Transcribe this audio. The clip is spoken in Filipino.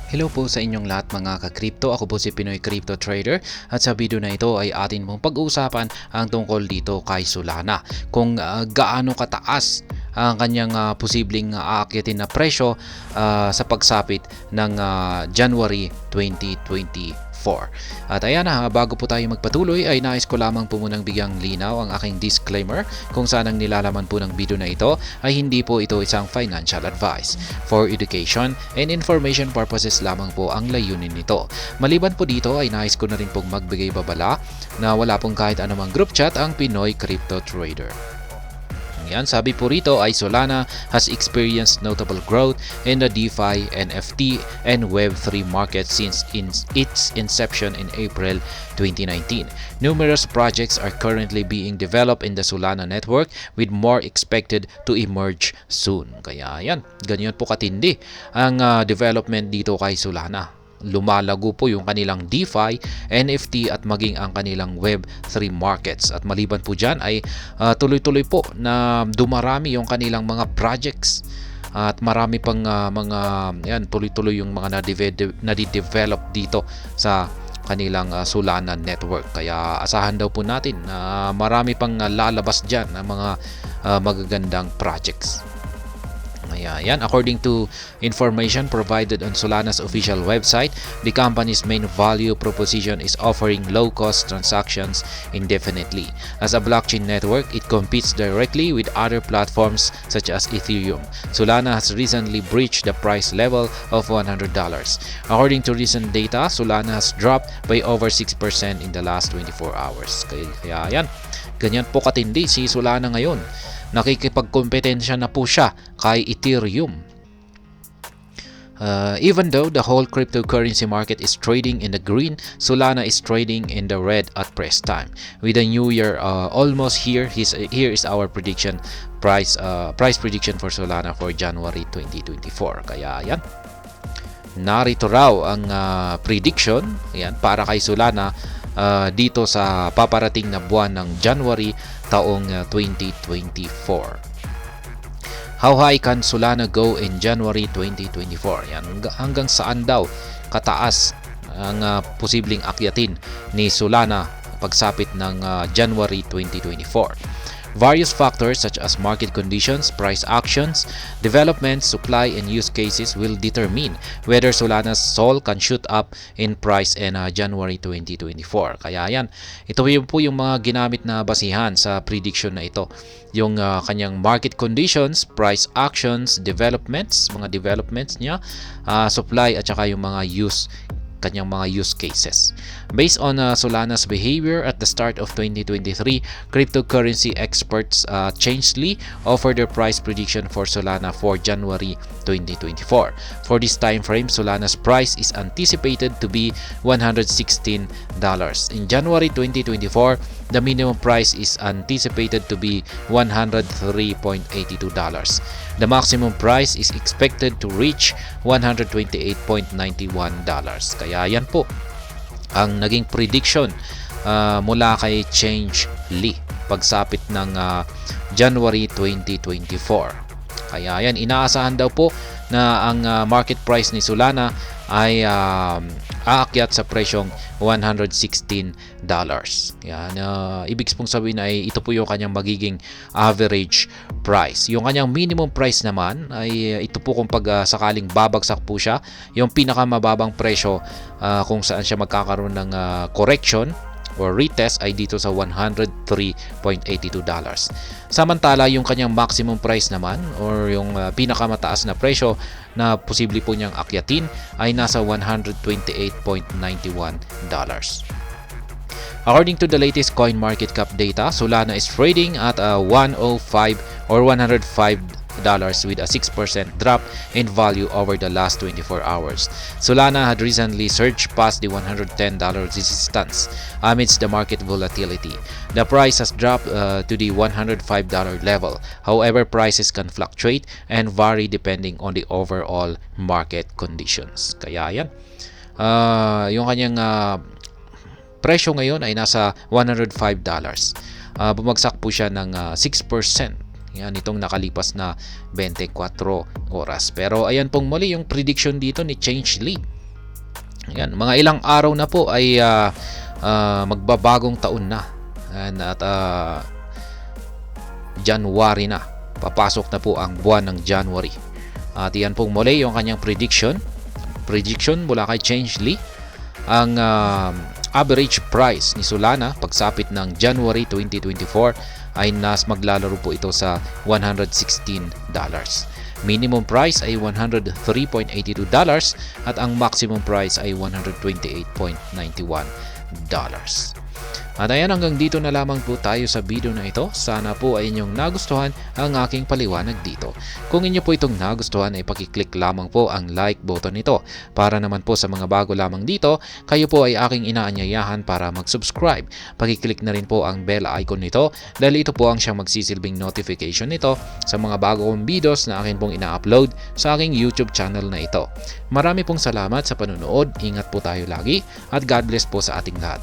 Hello po sa inyong lahat mga ka-crypto. Ako po si Pinoy Crypto Trader at sa video na ito ay atin mong pag-uusapan ang tungkol dito kay Solana. Kung gaano kataas ang kanyang posibleng aakyatin na presyo sa pagsapit ng January 2024. At ayan na, bago po tayo magpatuloy ay nais ko lamang po munang bigyang linaw ang aking disclaimer kung saan ang nilalaman po ng video na ito ay hindi po ito isang financial advice. For education and information purposes lamang po ang layunin nito. Maliban po dito ay nais ko na rin pong magbigay babala na wala pong kahit anumang group chat ang Pinoy Crypto Trader. Yan, sabi po rito ay Solana has experienced notable growth in the DeFi, NFT, and Web3 market since its inception in April 2019. Numerous projects are currently being developed in the Solana network with more expected to emerge soon. Kaya yan, ganyan po katindi ang development dito kay Solana. Lumalago po yung kanilang DeFi, NFT at maging ang kanilang Web3 markets. At maliban po dyan ay tuloy-tuloy po na dumarami yung kanilang mga projects at marami pang mga yan, tuloy-tuloy yung mga nadidevelop dito sa kanilang Solana network. Kaya asahan daw po natin na marami pang lalabas dyan ng mga magagandang projects. Ayan. According to information provided on Solana's official website, the company's main value proposition is offering low-cost transactions indefinitely. As a blockchain network, it competes directly with other platforms such as Ethereum. Solana has recently breached the price level of $100. According to recent data, Solana has dropped by over 6% in the last 24 hours. Kaya yan, ganyan po katindi si Solana ngayon. Nakikipagkompetensya na po siya kay Ethereum. Even though the whole cryptocurrency market is trading in the green, Solana is trading in the red at press time. With the new year almost here, here is our prediction price prediction for Solana for January 2024. Kaya yan. Narito raw ang prediction para kay Solana dito sa paparating na buwan ng January taong 2024. How high can Solana go in January 2024? Yan, hanggang saan daw kataas ang posibleng akyatin ni Solana pagsapit ng January 2024? Various factors such as market conditions, price actions, development, supply, and use cases will determine whether Solana's SOL can shoot up in price in January 2024. Kaya yan, ito po yung mga ginamit na basihan sa prediction na ito. Yung kanyang market conditions, price actions, developments, mga developments niya, supply at saka yung mga kanyang mga use cases. Based on Solana's behavior at the start of 2023, cryptocurrency experts Changelly offered their price prediction for Solana for January 2024. For this time frame, Solana's price is anticipated to be $116. In January 2024, the minimum price is anticipated to be $103.82. The maximum price is expected to reach $128.91. Kaya yan po ang naging prediction mula kay Changelly pagsapit ng January 2024. Kaya yan, inaasahan daw po na ang market price ni Solana ay aakyat sa presyong $116. Yan, ibig pong sabihin ay ito po yung kanyang magiging average price. Yung kanyang minimum price naman ay ito po kung sakaling babagsak po siya, yung pinakamababang presyo kung saan siya magkakaroon ng correction or retest ay dito sa $103.82. Samantala, yung kanyang maximum price naman or yung pinakamataas na presyo na posible po niyang akyatin ay nasa $128.91. According to the latest CoinMarketCap data, Solana is trading at 105 or $105 with a 6% drop in value over the last 24 hours. Solana had recently surged past the $110 resistance amidst the market volatility. The price has dropped to the $105 level. However, prices can fluctuate and vary depending on the overall market conditions. Kaya yan. Yung kanyang presyo ngayon ay nasa $105. Bumagsak po siya ng 6%. Yan, itong nakalipas na 24 oras. Pero ayan pong muli yung prediction dito ni Changelly. Yan, mga ilang araw na po ay magbabagong taon na. At January na. Papasok na po ang buwan ng January. At yan pong muli yung kanyang prediction mula kay Change Lee. Ang average price ni Solana pagsapit ng January 2024 ay maglalaro po ito sa $116. Minimum price ay $103.82 at ang maximum price ay $128.91. At ayan, hanggang dito na lamang po tayo sa video na ito. Sana po ay inyong nagustuhan ang aking paliwanag dito. Kung inyo po itong nagustuhan ay pakiclick lamang po ang like button nito. Para naman po sa mga bago lamang dito, kayo po ay aking inaanyayahan para mag-subscribe. Pakiclick na rin po ang bell icon nito dahil ito po ang siyang magsisilbing notification nito sa mga bago kong videos na akin pong ina-upload sa aking YouTube channel na ito. Marami pong salamat sa panunood. Ingat po tayo lagi at God bless po sa ating lahat.